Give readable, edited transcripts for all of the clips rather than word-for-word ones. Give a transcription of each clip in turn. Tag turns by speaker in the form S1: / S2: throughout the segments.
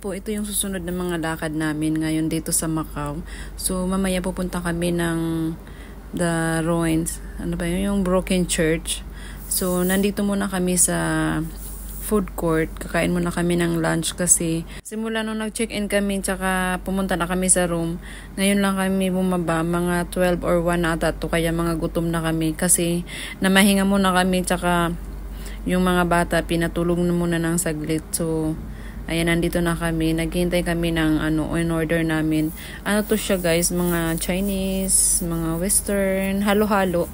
S1: po, ito yung susunod na mga lakad namin ngayon dito sa Macau. So, mamaya pupunta kami ng The Ruins. Ano ba yun? Yung Broken Church. So, nandito muna kami sa food court. Kakain muna kami ng lunch kasi simula nung nag-check-in kami tsaka pumunta na kami sa room. Ngayon lang kami bumaba. Mga 12 or 1 ata to. Kaya mga gutom na kami kasi namahinga muna kami tsaka yung mga bata pinatulog na muna ng saglit. So, ayan, nandito na kami. Naghihintay kami ng in order namin. Ano to siya guys? Mga Chinese, mga Western, halo-halo.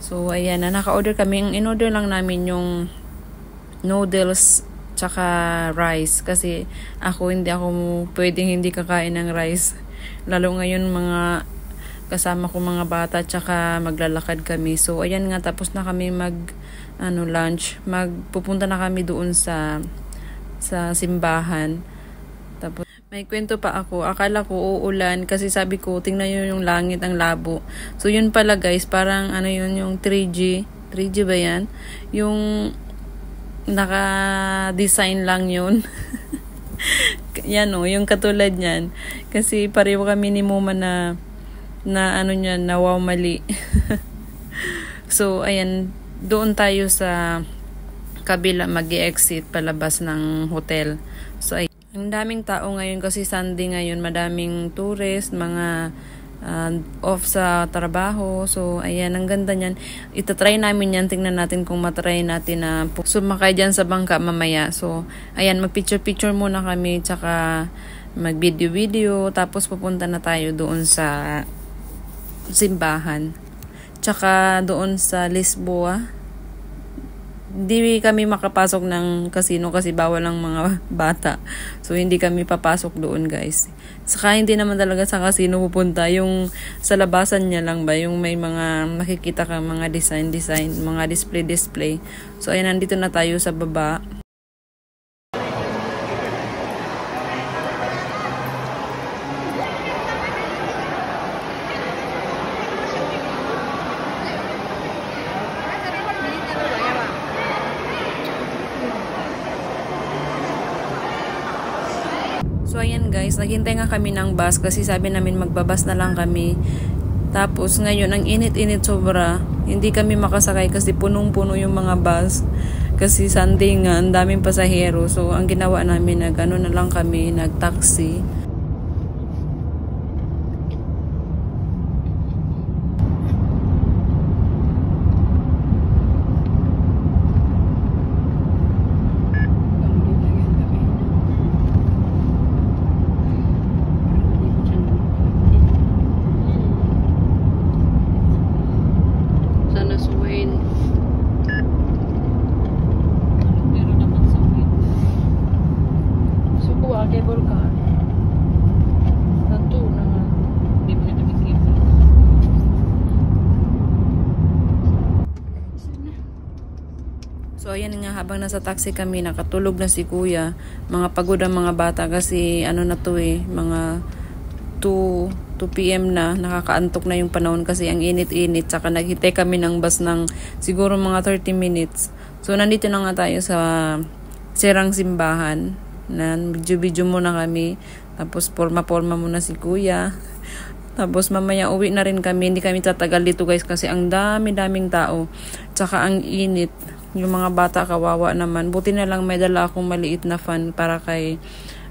S1: So, ayan na. Naka-order kami. Ang in-order lang namin yung noodles tsaka rice. Kasi hindi ako pwedeng hindi kakain ng rice. Lalo ngayon mga kasama ko mga bata tsaka maglalakad kami. So, ayan nga. Tapos na kami lunch. Magpupunta na kami doon sa simbahan. Tapos may kwento pa ako. Akala ko uulan kasi sabi ko tingnan niyo yung langit ang labo. So yun pala guys, parang yung 3G. 3G ba yan? Yung naka-design lang yun. Yan yung katulad niyan. Kasi pareho kami ni Muma na wow mali. So ayan, doon tayo sa kabila mag-exit palabas ng hotel. So ay ang daming tao ngayon kasi Sunday ngayon, madaming tourist, mga off sa trabaho. So ayan, ang ganda niyan. Itatry namin yan, tingnan natin kung matry natin na sumakay dyan sa bangka mamaya. So ayan, mag-picture muna kami tsaka mag-video tapos pupunta na tayo doon sa simbahan tsaka doon sa Lisboa. Hindi kami makapasok ng casino kasi bawal ang mga bata. So, hindi kami papasok doon, guys. Saka hindi naman talaga sa casino pupunta. Yung sa labasan niya lang ba, yung may mga makikita ka mga design, mga display. So, ayan, nandito na tayo sa baba. So, ayan guys, naghintay nga kami ng bus kasi sabi namin magbabas na lang kami. Tapos, ngayon, ang init-init sobra. Hindi kami makasakay kasi punong-puno yung mga bus. Kasi Sunday nga, ang daming pasahero. So, ang ginawa namin, na lang kami, nag-taxi. So ayan nga, habang nasa taxi kami, nakatulog na si kuya. Mga pagod ang mga bata kasi mga 2 PM na, nakakaantok na yung panahon kasi ang init-init. Saka naghintay kami ng bus ng siguro mga 30 minutes. So nandito na nga tayo sa sirang simbahan. Video muna kami. Tapos porma muna si kuya. Tapos mamaya uwi na rin kami. Hindi kami tatagal dito guys kasi ang daming tao. Tsaka ang init. Yung mga bata kawawa naman. Buti na lang may dala akong maliit na fan para kay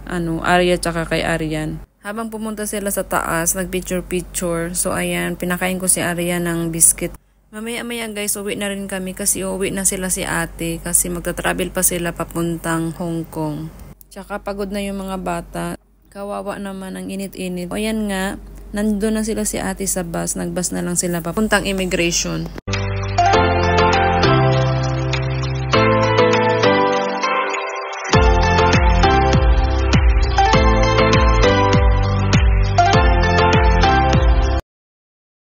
S1: Arya tsaka kay Aryan. Habang pumunta sila sa taas, nag-picture. So ayan, pinakain ko si Arya ng biscuit. Mamaya guys, uwi na rin kami kasi uwi na sila si ate kasi magta-travel pa sila papuntang Hong Kong. Tsaka pagod na yung mga bata. Kawawa naman ang init-init. O ayan nga, nandun na sila si ate sa bus. Nagbus na lang sila papuntang immigration.